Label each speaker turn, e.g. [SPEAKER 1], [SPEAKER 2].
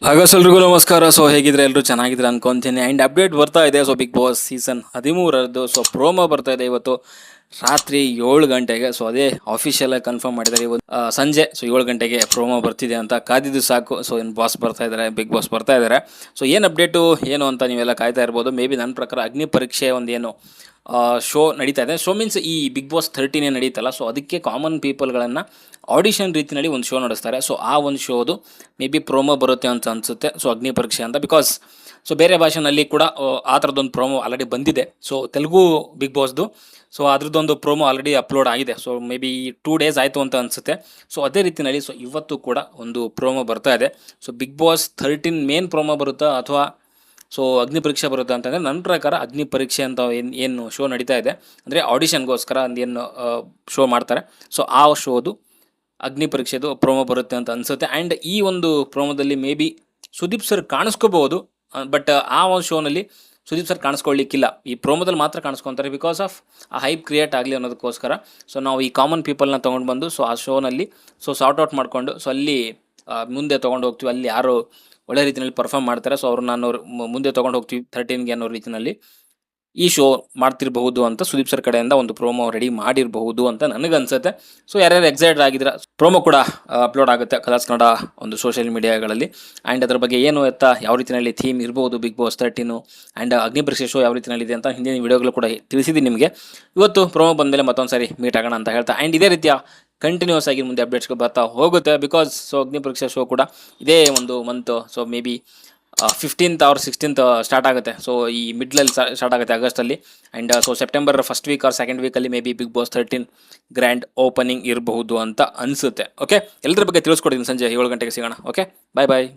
[SPEAKER 1] ಎಲ್ರಿಗೂ ನಮಸ್ಕಾರ. ಸೊ ಹೇಗಿದ್ರೆ ಎಲ್ಲರೂ ಚೆನ್ನಾಗಿದ್ರೆ ಅನ್ಕೊಂತೀನಿ. ಆ್ಯಂಡ್ ಅಪ್ಡೇಟ್ ಬರ್ತಾ ಇದೆ. ಸೊ ಬಿಗ್ ಬಾಸ್ ಸೀಸನ್ 13ರದ್ದು ಸೊ ಪ್ರೋಮೋ ಬರ್ತಾ ಇದೆ ಇವತ್ತು ರಾತ್ರಿ 7 ಗಂಟೆಗೆ. ಸೊ ಅದೇ ಆಫಿಷಿಯಲ್ ಆಗಿ ಕನ್ಫರ್ಮ್ ಮಾಡಿದ್ದಾರೆ ಇವತ್ತು ಸಂಜೆ. ಸೊ 7 ಗಂಟೆಗೆ ಪ್ರೋಮೋ ಬರ್ತಿದೆ ಅಂತ ಕಾದಿದ್ದು ಸಾಕು. ಸೊ ಏನು ಬಾಸ್ ಬರ್ತಾ ಇದ್ದಾರೆ, ಬಿಗ್ ಬಾಸ್ ಬರ್ತಾ ಇದ್ದಾರೆ. ಸೊ ಏನು ಅಪ್ಡೇಟು ಏನು ಅಂತ ನೀವೆಲ್ಲ ಕಾಯ್ತಾ ಇರ್ಬೋದು. ಮೇ ಬಿ ನನ್ನ ಪ್ರಕಾರ ಅಗ್ನಿ ಪರೀಕ್ಷೆ ಒಂದೇನು ಶೋ ನಡೀತಾ ಇದೆ. ಶೋ ಮೀನ್ಸ್ ಈ ಬಿಗ್ ಬಾಸ್ 13 ನಡೀತಲ್ಲ, ಸೊ ಅದಕ್ಕೆ ಕಾಮನ್ ಪೀಪಲ್ಗಳನ್ನು ಆಡಿಷನ್ ರೀತಿಯಲ್ಲಿ ಒಂದು ಶೋ ನಡೆಸ್ತಾರೆ. ಸೊ ಆ ಒಂದು ಶೋದು ಮೇ ಬಿ ಪ್ರೋಮೋ ಬರುತ್ತೆ ಅಂತ ಅನಿಸುತ್ತೆ. ಸೊ ಅಗ್ನಿ ಪರೀಕ್ಷೆ ಅಂತ, ಬಿಕಾಸ್ ಸೊ ಬೇರೆ ಭಾಷೆನಲ್ಲಿ ಕೂಡ ಆ ಥರದ್ದೊಂದು ಪ್ರೋಮೋ ಆಲ್ರೆಡಿ ಬಂದಿದೆ. ಸೊ ತೆಲುಗು ಬಿಗ್ ಬಾಸ್ದು ಸೊ ಅದ್ರದ್ದೊಂದು ಪ್ರೋಮೋ ಆಲ್ರೆಡಿ ಅಪ್ಲೋಡ್ ಆಗಿದೆ. ಸೊ ಮೇ ಬಿ 2 ಡೇಸ್ ಆಯಿತು ಅಂತ ಅನಿಸುತ್ತೆ. ಸೊ ಅದೇ ರೀತಿಯಲ್ಲಿ ಸೊ ಇವತ್ತು ಕೂಡ ಒಂದು ಪ್ರೋಮೋ ಬರ್ತಾ ಇದೆ. So big boss 13 main promo ಬರುತ್ತಾ ಅಥವಾ ಸೊ ಅಗ್ನಿ ಪರೀಕ್ಷೆ ಬರುತ್ತೆ ಅಂತಂದರೆ, ನನ್ನ ಪ್ರಕಾರ ಅಗ್ನಿ ಪರೀಕ್ಷೆ ಅಂತ ಏನು ಶೋ ನಡೀತಾ ಇದೆ ಅಂದರೆ ಆಡಿಷನ್ಗೋಸ್ಕರ ಏನು ಶೋ ಮಾಡ್ತಾರೆ. ಸೊ ಆ ಶೋದು ಅಗ್ನಿ ಪರೀಕ್ಷೆದು ಪ್ರೋಮೋ ಬರುತ್ತೆ ಅಂತ ಅನಿಸುತ್ತೆ. ಆ್ಯಂಡ್ ಈ ಒಂದು ಪ್ರೋಮೋದಲ್ಲಿ ಮೇ ಬಿ ಸುದೀಪ್ ಸರ್ ಕಾಣಿಸ್ಕೋಬಹುದು. ಬಟ್ ಆ ಒಂದು ಶೋನಲ್ಲಿ ಸುದೀಪ್ ಸರ್ ಕಾಣಿಸ್ಕೊಳ್ಳಿಕ್ಕಿಲ್ಲ. ಈ ಪ್ರೋಮೋದಲ್ಲಿ ಮಾತ್ರ ಕಾಣಿಸ್ಕೊತಾರೆ, ಬಿಕಾಸ್ ಆಫ್ ಆ ಹೈಪ್ ಕ್ರಿಯೇಟ್ ಆಗಲಿ ಅನ್ನೋದಕ್ಕೋಸ್ಕರ. ಸೊ ನಾವು ಈ ಕಾಮನ್ ಪೀಪಲ್ನ ತೊಗೊಂಡು ಬಂದು ಸೊ ಆ ಶೋನಲ್ಲಿ ಸೊ ಸಾರ್ಟ್ ಔಟ್ ಮಾಡಿಕೊಂಡು ಸೊ ಅಲ್ಲಿ ಮುಂದೆ ತೊಗೊಂಡು ಹೋಗ್ತೀವಿ. ಅಲ್ಲಿ ಯಾರು ಒಳ್ಳೆ ರೀತಿಯಲ್ಲಿ ಪರ್ಫಾರ್ಮ್ ಮಾಡ್ತಾರೆ ಸೊ ಅವ್ರನ್ನ ಮುಂದೆ ತೊಗೊಂಡು ಹೋಗ್ತೀವಿ 13ಗೆ ಅನ್ನೋ ರೀತಿಯಲ್ಲಿ ಈ ಶೋ ಮಾಡ್ತಿರಬಹುದು ಅಂತ ಸುದೀಪ್ ಸರ್ ಕಡೆಯಿಂದ ಒಂದು ಪ್ರೋಮೋ ರೆಡಿ ಮಾಡಿರಬಹುದು ಅಂತ ನನಗನ್ಸುತ್ತೆ. ಸೊ ಯಾರ್ಯಾರು ಎಕ್ಸೈಟೆಡ್ ಆಗಿದ್ರೆ ಪ್ರೋಮೋ ಕೂಡ ಅಪ್ಲೋಡ್ ಆಗುತ್ತೆ ಕಲರ್ಸ್ ಕನ್ನಡ ಒಂದು ಸೋಷಿಯಲ್ ಮೀಡಿಯಾಗಳಲ್ಲಿ. ಆ್ಯಂಡ್ ಅದ್ರ ಬಗ್ಗೆ ಏನು ಎತ್ತ ಯಾವ ರೀತಿಯಲ್ಲಿ ಥೀಮ್ ಇರ್ಬೋದು ಬಿಗ್ ಬಾಸ್ 13 ಆ್ಯಂಡ್ ಅಗ್ನಿ ಪರೀಕ್ಷೆ ಶೋ ಯಾವ ರೀತಿಯಲ್ಲಿದೆ ಅಂತ ಹಿಂದಿನ ವಿಡಿಯೋಗಳು ಕೂಡ ತಿಳಿಸಿದ್ದೀನಿ ನಿಮಗೆ. ಇವತ್ತು ಪ್ರೋಮೋ ಬಂದಮೇಲೆ ಮತ್ತೊಂದು ಸಾರಿ ಮೀಟ್ ಆಗೋಣ ಅಂತ ಹೇಳ್ತಾ, ಆ್ಯಂಡ್ ಇದೇ ರೀತಿಯ ಕಂಟಿನ್ಯೂಸ್ ಆಗಿ ಮುಂದೆ ಅಪ್ಡೇಟ್ಸ್ಗಳು ಬರ್ತಾ ಹೋಗುತ್ತೆ. ಬಿಕಾಸ್ ಸೊ ಅಗ್ನಿ ಪರೀಕ್ಷೆ ಶೋ ಕೂಡ ಇದೇ ಒಂದು month so maybe 15th or 16th start ಆಗುತ್ತೆ. ಸೊ ಈ ಮಿಡ್ಲಲ್ಲಿ ಸ್ಟಾರ್ಟ್ ಆಗುತ್ತೆ ಆಗಸ್ಟಲ್ಲಿ. And so September first week or second ವೀಕಲ್ಲಿ maybe Bigg boss 13 grand opening ಇರಬಹುದು ಅಂತ ಅನಿಸುತ್ತೆ. ಓಕೆ, ಎಲ್ಲರ ಬಗ್ಗೆ ತಿಳಿಸ್ಕೊಡ್ತೀನಿ ಸಂಜೆ 7 ಗಂಟೆಗೆ ಸಿಗೋಣ. ಓಕೆ, ಬಾಯ್ ಬಾಯ್.